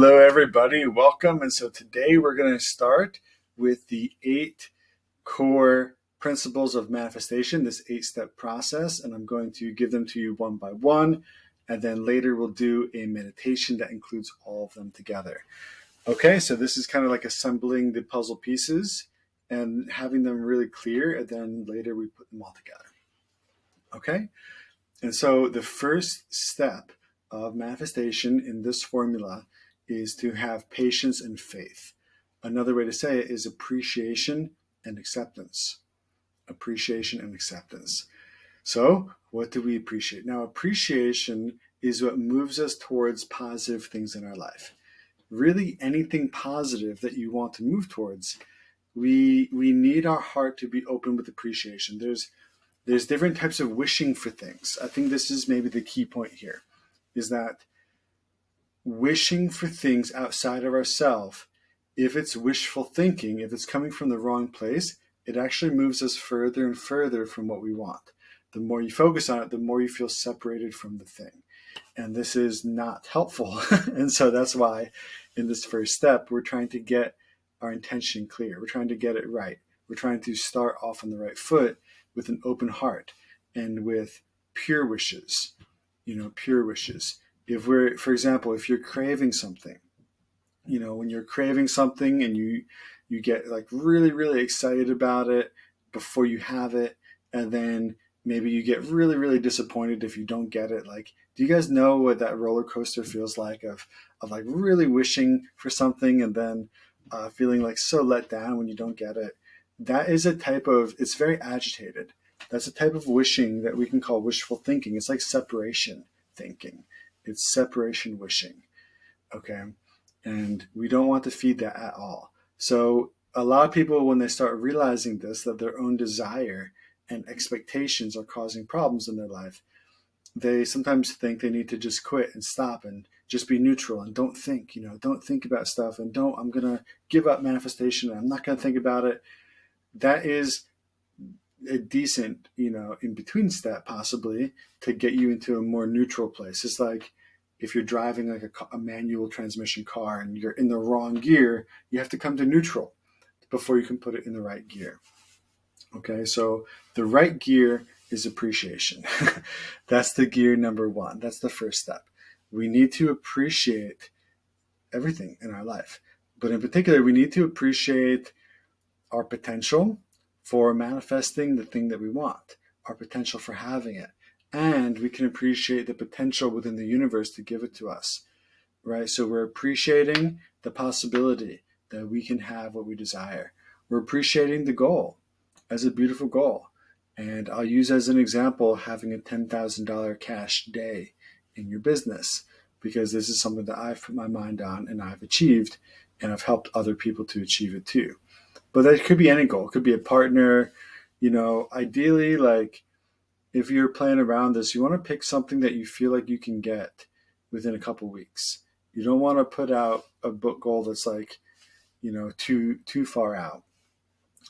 Hello, everybody. Welcome. And so today we're going to start with the 8 core principles of manifestation, this 8-step process. And I'm going to give them to you one by one. And then later we'll do a meditation that includes all of them together. Okay, so this is kind of like assembling the puzzle pieces and having them really clear. And then later we put them all together. Okay, and so the first step of manifestation in this formula is to have patience and faith. Another way to say it is appreciation and acceptance. Appreciation and acceptance. So what do we appreciate? Now, appreciation is what moves us towards positive things in our life. Really, anything positive that you want to move towards, we need our heart to be open with appreciation. There's different types of wishing for things. I think this is maybe the key point here, is that wishing for things outside of ourselves, if it's wishful thinking, if it's coming from the wrong place, it actually moves us further and further from what we want. The more you focus on it, the more you feel separated from the thing. And this is not helpful. And so that's why in this first step, we're trying to get our intention clear. We're trying to get it right. We're trying to start off on the right foot with an open heart and with pure wishes, pure wishes. For example, if you're craving something, when you're craving something and you get like really, really excited about it before you have it, and then maybe you get really, really disappointed if you don't get it. Like, do you guys know what that roller coaster feels like of like really wishing for something and then feeling like so let down when you don't get it? That is a type of, it's very agitated. That's a type of wishing that we can call wishful thinking. It's like separation thinking. It's separation wishing, okay? And we don't want to feed that at all. So a lot of people, when they start realizing this, that their own desire and expectations are causing problems in their life, they sometimes think they need to just quit and stop and just be neutral and don't think, don't think about stuff and I'm going to give up manifestation and I'm not going to think about it. That is a decent, in between step possibly to get you into a more neutral place. It's like if you're driving like a manual transmission car and you're in the wrong gear, you have to come to neutral before you can put it in the right gear. Okay, so the right gear is appreciation. That's the gear number 1. That's the first step. We need to appreciate everything in our life, but in particular, we need to appreciate our potential for manifesting the thing that we want, our potential for having it. And we can appreciate the potential within the universe to give it to us, right? So we're appreciating the possibility that we can have what we desire. We're appreciating the goal as a beautiful goal. And I'll use as an example having a $10,000 cash day in your business, because this is something that I've put my mind on and I've achieved, and I've helped other people to achieve it too. But that could be any goal. It could be a partner, ideally, like if you're playing around this, you want to pick something that you feel like you can get within a couple weeks. You don't want to put out a book goal that's like, too far out.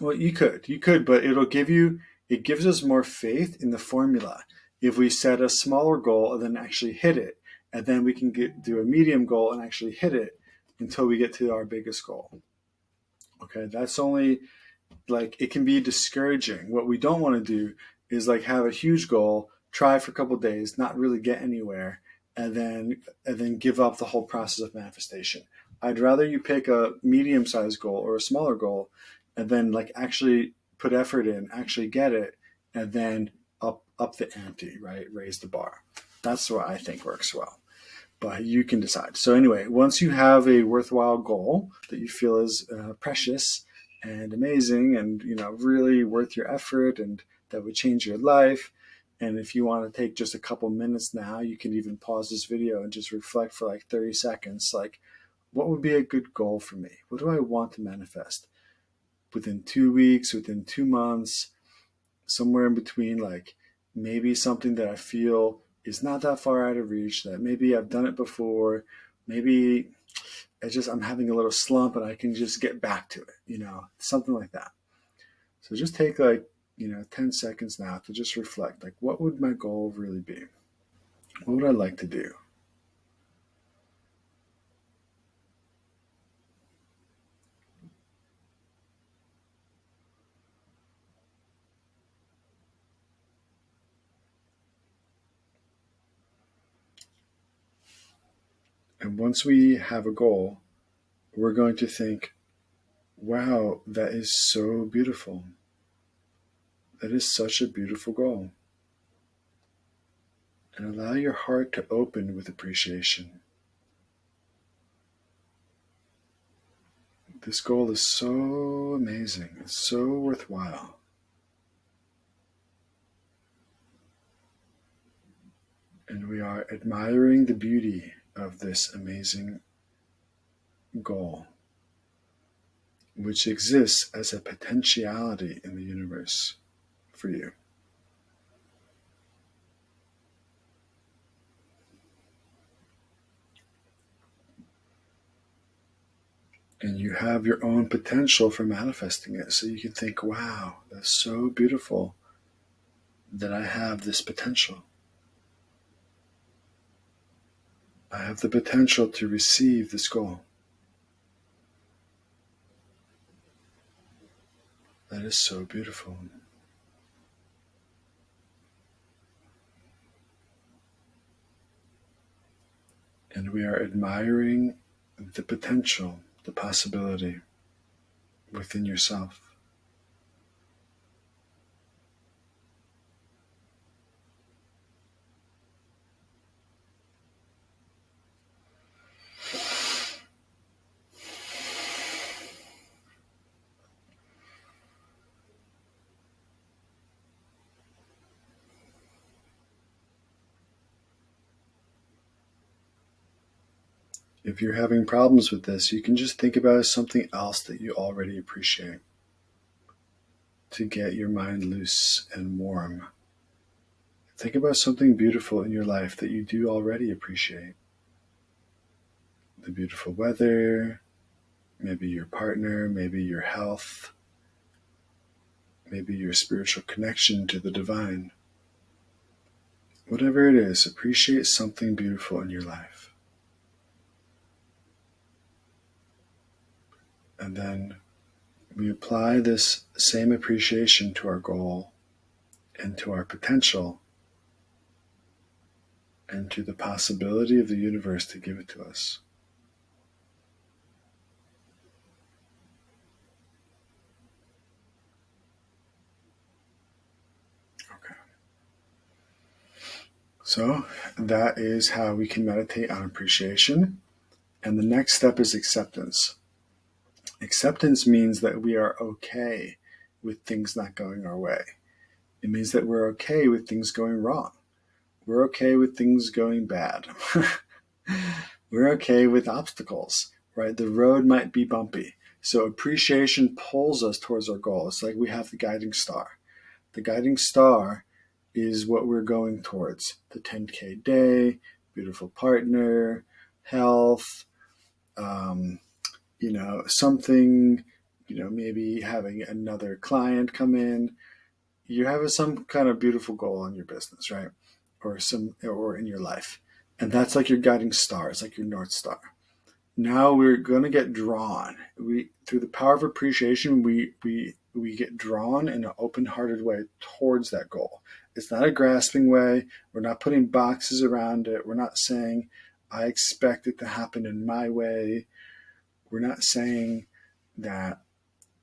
Well, you could, but it gives us more faith in the formula. If we set a smaller goal and then actually hit it, and then we can do a medium goal and actually hit it until we get to our biggest goal. Okay, that's only like, it can be discouraging. What we don't want to do is like have a huge goal, try for a couple of days, not really get anywhere, and then give up the whole process of manifestation. I'd rather you pick a medium-sized goal or a smaller goal and then like actually put effort in, actually get it, and then up the ante, right? Raise the bar. That's what I think works well. But you can decide. So anyway, once you have a worthwhile goal that you feel is precious and amazing and, really worth your effort and that would change your life. And if you want to take just a couple minutes now, you can even pause this video and just reflect for like 30 seconds. Like, what would be a good goal for me? What do I want to manifest? Within 2 weeks, within 2 months, somewhere in between, like maybe something that I feel is not that far out of reach, that maybe I've done it before, maybe I'm having a little slump and I can just get back to it, something like that. So just take like, 10 seconds now to just reflect, like, what would my goal really be? What would I like to do? And once we have a goal, we're going to think, wow, that is so beautiful. That is such a beautiful goal. And allow your heart to open with appreciation. This goal is so amazing. It's so worthwhile. And we are admiring the beauty of this amazing goal, which exists as a potentiality in the universe for you. And you have your own potential for manifesting it. So you can think, wow, that's so beautiful that I have this potential. I have the potential to receive this goal. That is so beautiful. And we are admiring the potential, the possibility within yourself. If you're having problems with this, you can just think about something else that you already appreciate to get your mind loose and warm. Think about something beautiful in your life that you do already appreciate. The beautiful weather, maybe your partner, maybe your health, maybe your spiritual connection to the divine. Whatever it is, appreciate something beautiful in your life. And then we apply this same appreciation to our goal and to our potential and to the possibility of the universe to give it to us. Okay. So that is how we can meditate on appreciation. And the next step is acceptance. Acceptance means that we are okay with things not going our way. It means that we're okay with things going wrong. We're okay with things going bad. We're okay with obstacles, right? The road might be bumpy. So appreciation pulls us towards our goal. It's like we have the guiding star. The guiding star is what we're going towards. The 10K day, beautiful partner, health, something, maybe having another client come in. You have some kind of beautiful goal in your business, right? Or in your life. And that's like your guiding star. It's like your North Star. Now we're going to get drawn. Through the power of appreciation, we get drawn in an open-hearted way towards that goal. It's not a grasping way. We're not putting boxes around it. We're not saying, I expect it to happen in my way. We're not saying that,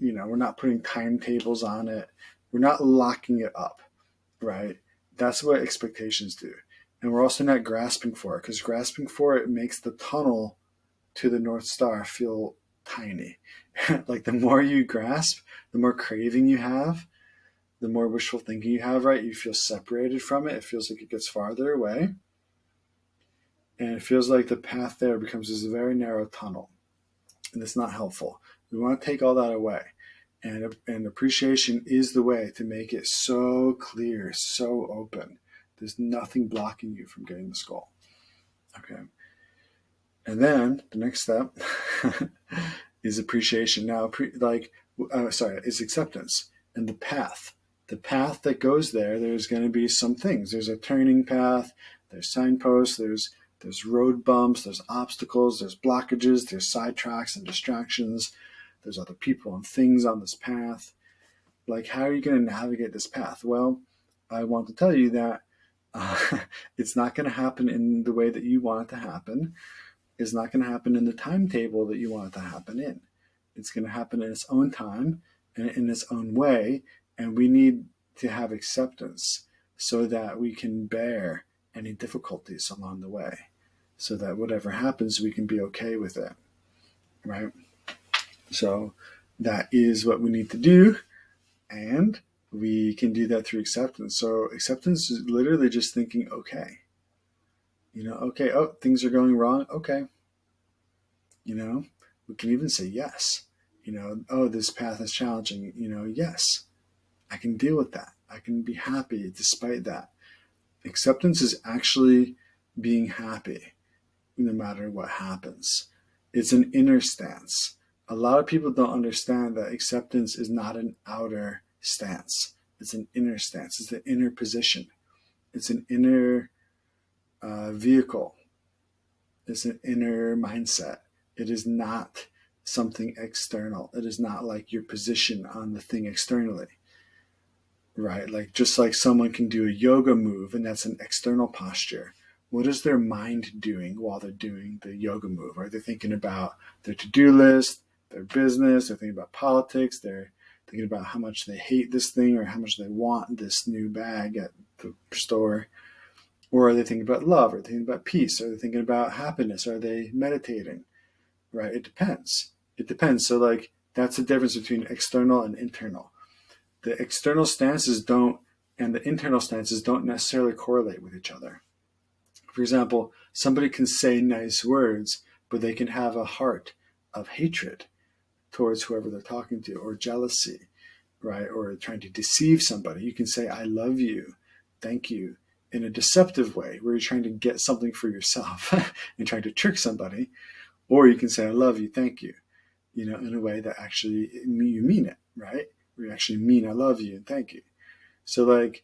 we're not putting timetables on it. We're not locking it up, right? That's what expectations do. And we're also not grasping for it, because grasping for it makes the tunnel to the North Star feel tiny. Like the more you grasp, the more craving you have, the more wishful thinking you have, right? You feel separated from it. It feels like it gets farther away. And it feels like the path there becomes this very narrow tunnel. And it's not helpful. We want to take all that away. And appreciation is the way to make it so clear, so open. There's nothing blocking you from getting this goal. Okay. And then the next step is appreciation. Now, is acceptance. And the path that goes there, there's going to be some things. There's a turning path, there's signposts, there's road bumps, there's obstacles, there's blockages, there's sidetracks and distractions. There's other people and things on this path. Like, how are you going to navigate this path? Well, I want to tell you that it's not going to happen in the way that you want it to happen. is not going to happen in the timetable that you want it to happen in. It's going to happen in its own time and in its own way. And we need to have acceptance so that we can bear any difficulties along the way, so that whatever happens, we can be okay with it, right? So that is what we need to do. And we can do that through acceptance. So acceptance is literally just thinking, okay, okay, oh, things are going wrong. Okay. We can even say yes. Oh, this path is challenging. Yes, I can deal with that. I can be happy despite that. Acceptance is actually being happy no matter what happens. It's an inner stance. A lot of people don't understand that acceptance is not an outer stance. It's an inner stance. It's an inner position. It's an inner vehicle. It's an inner mindset. It is not something external. It is not like your position on the thing externally, right? Like just like someone can do a yoga move and that's an external posture. What is their mind doing while they're doing the yoga move? Are they thinking about their to-do list, their business? They're thinking about politics. They're thinking about how much they hate this thing or how much they want this new bag at the store. Or are they thinking about love? Are they thinking about peace? Are they thinking about happiness? Are they meditating? Right? It depends. So like that's the difference between external and internal. The external stances don't and the internal stances don't necessarily correlate with each other. For example, somebody can say nice words, but they can have a heart of hatred towards whoever they're talking to, or jealousy, right? Or trying to deceive somebody. You can say, I love you, thank you, in a deceptive way, where you're trying to get something for yourself and trying to trick somebody. Or you can say, I love you, thank you, in a way that actually you mean it, right? Where you actually mean, I love you and thank you. So like,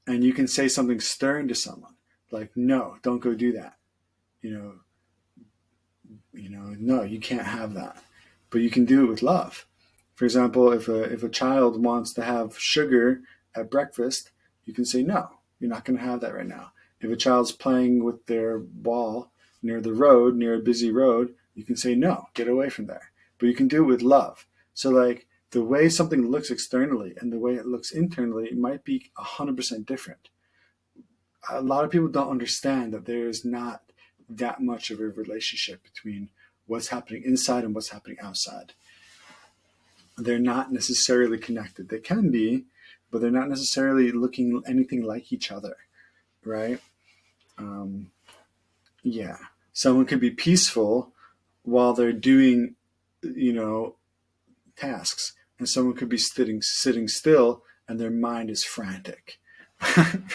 and you can say something stern to someone, like, no, don't go do that. No, you can't have that. But you can do it with love. For example, if a child wants to have sugar at breakfast, you can say, no, you're not going to have that right now. If a child's playing with their ball near the road, near a busy road, you can say, no, get away from there. But you can do it with love. So like the way something looks externally and the way it looks internally, it might be 100% different. A lot of people don't understand that there is not that much of a relationship between what's happening inside and what's happening outside. They're not necessarily connected. They can be, but they're not necessarily looking anything like each other, right? Yeah. Someone can be peaceful while they're doing, tasks, and someone could be sitting still and their mind is frantic.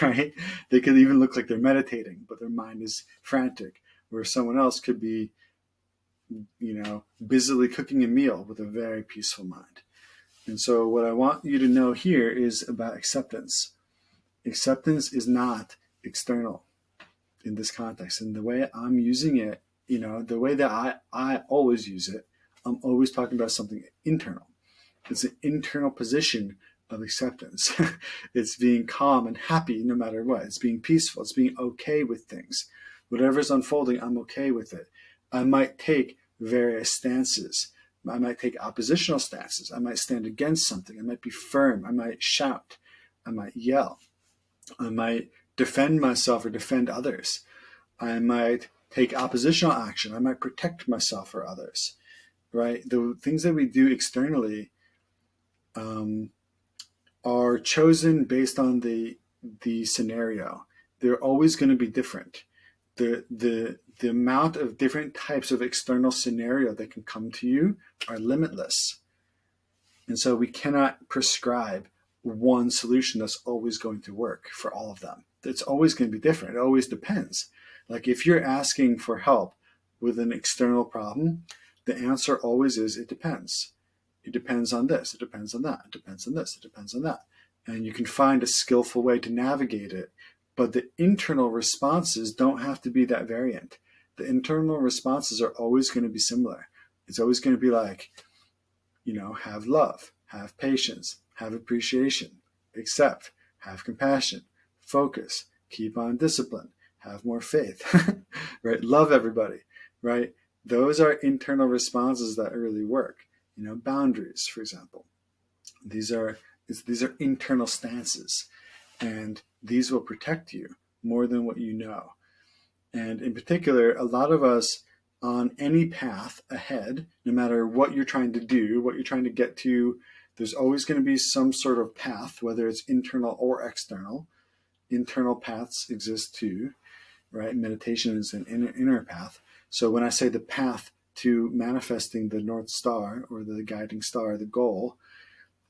Right? They could even look like they're meditating, but their mind is frantic. Where someone else could be, busily cooking a meal with a very peaceful mind. And so what I want you to know here is about acceptance. Acceptance is not external in this context. And the way I'm using it, the way that I always use it, I'm always talking about something internal. It's an internal position of acceptance. It's being calm and happy no matter what. It's being peaceful. It's being okay with things. Whatever's unfolding, I'm okay with it. I might take various stances. I might take oppositional stances. I might stand against something. I might be firm. I might shout. I might yell. I might defend myself or defend others. I might take oppositional action. I might protect myself or others, right? The things that we do externally are chosen based on the scenario. They're always going to be different. The amount of different types of external scenario that can come to you are limitless. And so we cannot prescribe one solution that's always going to work for all of them. It's always going to be different. It always depends. Like if you're asking for help with an external problem, the answer always is, it depends. It depends on this. It depends on that. It depends on this. It depends on that. And you can find a skillful way to navigate it. But the internal responses don't have to be that variant. The internal responses are always going to be similar. It's always going to be like, have love, have patience, have appreciation, accept, have compassion, focus, keep on discipline, have more faith, right? Love everybody, right? Those are internal responses that really work. Boundaries, for example. These are internal stances, and these will protect you more than what you know. And in particular, a lot of us on any path ahead, no matter what you're trying to do, what you're trying to get to, there's always going to be some sort of path, whether it's internal or external. Internal paths exist too, right? Meditation is an inner path. So when I say the path to manifesting the North Star or the guiding star, the goal,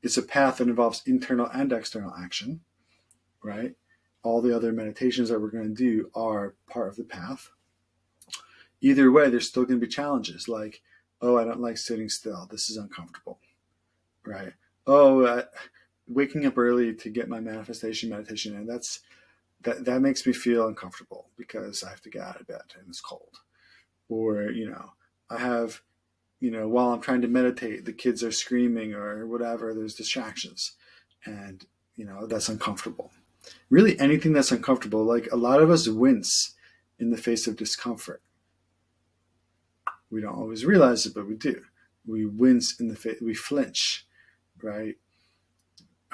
it's a path that involves internal and external action, right? All the other meditations that we're going to do are part of the path. Either way, there's still going to be challenges like, oh, I don't like sitting still. This is uncomfortable, right? Oh, waking up early to get my manifestation meditation in, that makes me feel uncomfortable because I have to get out of bed and it's cold. Or, I have, while I'm trying to meditate, the kids are screaming or whatever, there's distractions. And, that's uncomfortable. Really anything that's uncomfortable, like a lot of us wince in the face of discomfort. We don't always realize it, but we do. We wince in the face, we flinch, right?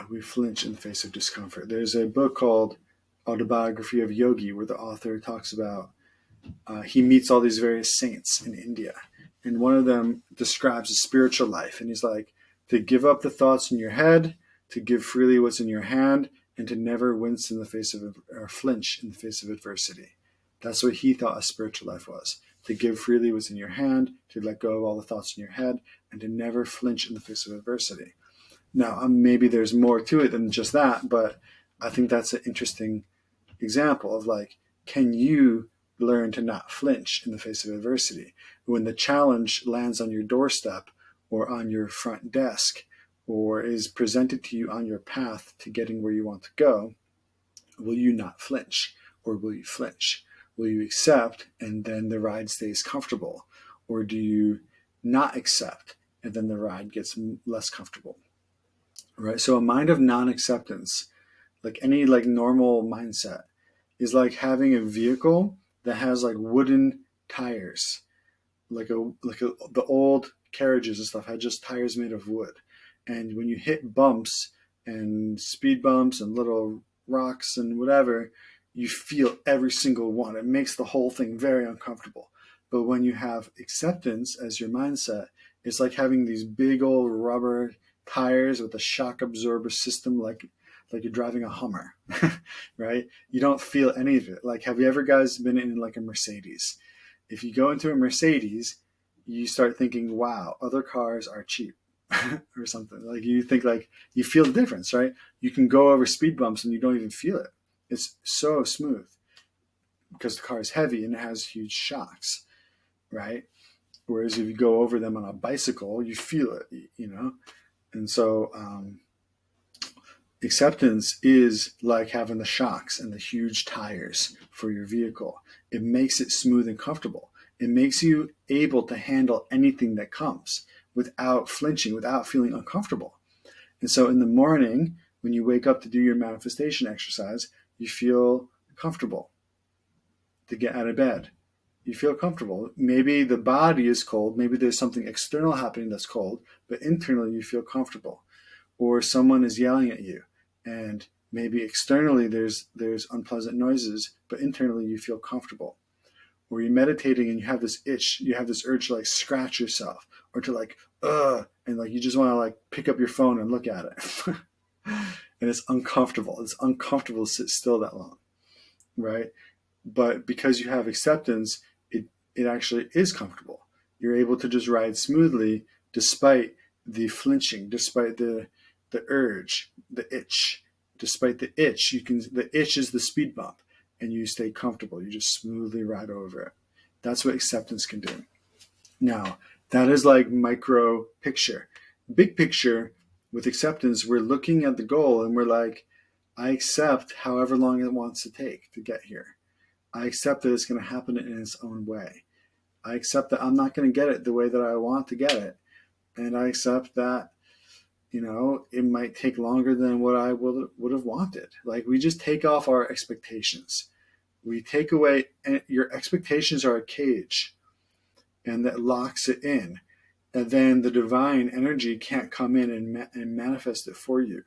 We flinch in the face of discomfort. There's a book called Autobiography of Yogi where the author talks about he meets all these various saints in India, and one of them describes a spiritual life, and he's like, to give up the thoughts in your head, to give freely what's in your hand, and to never wince in the face of or flinch in the face of adversity. That's what he thought a spiritual life was: to give freely what's in your hand, to let go of all the thoughts in your head, and to never flinch in the face of adversity. Now, maybe there's more to it than just that, but I think that's an interesting example of like, can you learn to not flinch in the face of adversity? When the challenge lands on your doorstep or on your front desk or is presented to you on your path to getting where you want to go, will you not flinch, or will you flinch? Will you accept and then the ride stays comfortable? Or do you not accept and then the ride gets less comfortable? Right? So a mind of non-acceptance, like any like normal mindset, is like having a vehicle that has like wooden tires, the old carriages and stuff had just tires made of wood. And when you hit bumps and speed bumps and little rocks and whatever, you feel every single one. It makes the whole thing very uncomfortable. But when you have acceptance as your mindset, it's like having these big old rubber tires with a shock absorber system, like you're driving a Hummer, right? You don't feel any of it. Like, have you ever guys been in like a Mercedes? If you go into a Mercedes, you start thinking, wow, other cars are cheap or something. Like you think like you feel the difference, right? You can go over speed bumps and you don't even feel it. It's so smooth because the car is heavy and it has huge shocks, right? Whereas if you go over them on a bicycle, you feel it, And so acceptance is like having the shocks and the huge tires for your vehicle. It makes it smooth and comfortable. It makes you able to handle anything that comes without flinching, without feeling uncomfortable. And so in the morning, when you wake up to do your manifestation exercise, you feel comfortable to get out of bed. You feel comfortable. Maybe the body is cold. Maybe there's something external happening that's cold, but internally you feel comfortable. Or someone is yelling at you, and maybe externally there's unpleasant noises, but internally you feel comfortable. Or you're meditating and you have this itch, you have this urge to like scratch yourself or to like, and like you just want to like pick up your phone and look at it. And it's uncomfortable. It's uncomfortable to sit still that long, right? But because you have acceptance, it actually is comfortable. You're able to just ride smoothly despite the flinching, despite the urge, the itch. Despite the itch, the itch is the speed bump, and you stay comfortable. You just smoothly ride over it. That's what acceptance can do. Now, that is like micro picture. Big picture, with acceptance, we're looking at the goal and we're like, I accept however long it wants to take to get here. I accept that it's going to happen in its own way. I accept that I'm not going to get it the way that I want to get it. And I accept that, it might take longer than what I would have wanted. Like, we just take off our expectations. We take away, and your expectations are a cage. and that locks it in. And then the divine energy can't come in and manifest it for you.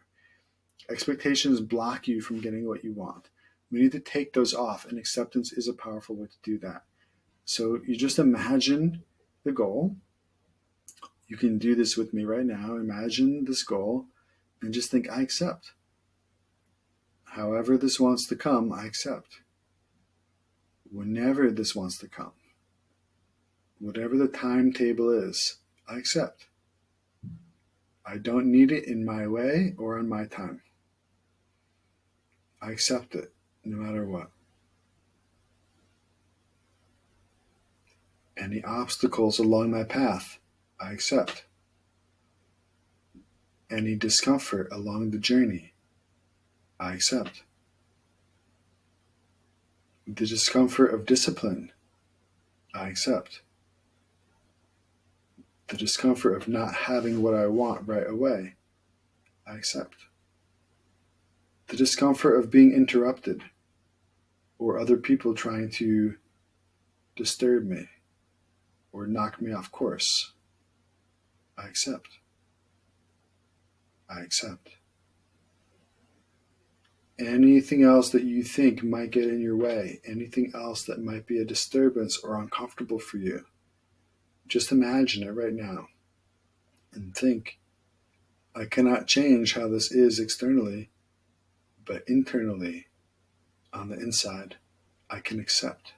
Expectations block you from getting what you want. We need to take those off, and acceptance is a powerful way to do that. So you just imagine the goal. You can do this with me right now. Imagine this goal and just think, I accept. However this wants to come, I accept. Whenever this wants to come, whatever the timetable is, I accept. I don't need it in my way or on my time. I accept it no matter what. Any obstacles along my path, I accept. Any discomfort along the journey, I accept. The discomfort of discipline, I accept. The discomfort of not having what I want right away, I accept. The discomfort of being interrupted or other people trying to disturb me or knock me off course, I accept. I accept. Anything else that you think might get in your way, anything else that might be a disturbance or uncomfortable for you, just imagine it right now and think, I cannot change how this is externally, but internally, on the inside, I can accept.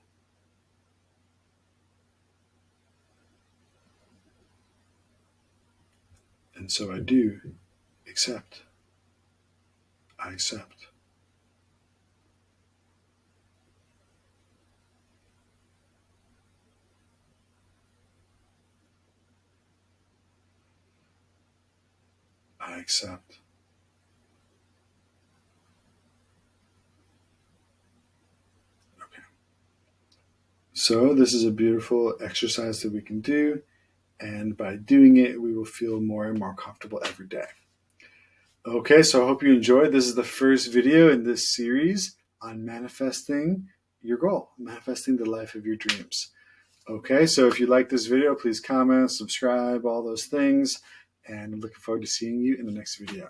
And so I do accept. I accept. I accept. Okay. So this is a beautiful exercise that we can do, and by doing it, we will feel more and more comfortable every day. Okay, so I hope you enjoyed. This is the first video in this series on manifesting your goal, manifesting the life of your dreams. Okay, so if you like this video, please comment, subscribe, all those things, and I'm looking forward to seeing you in the next video.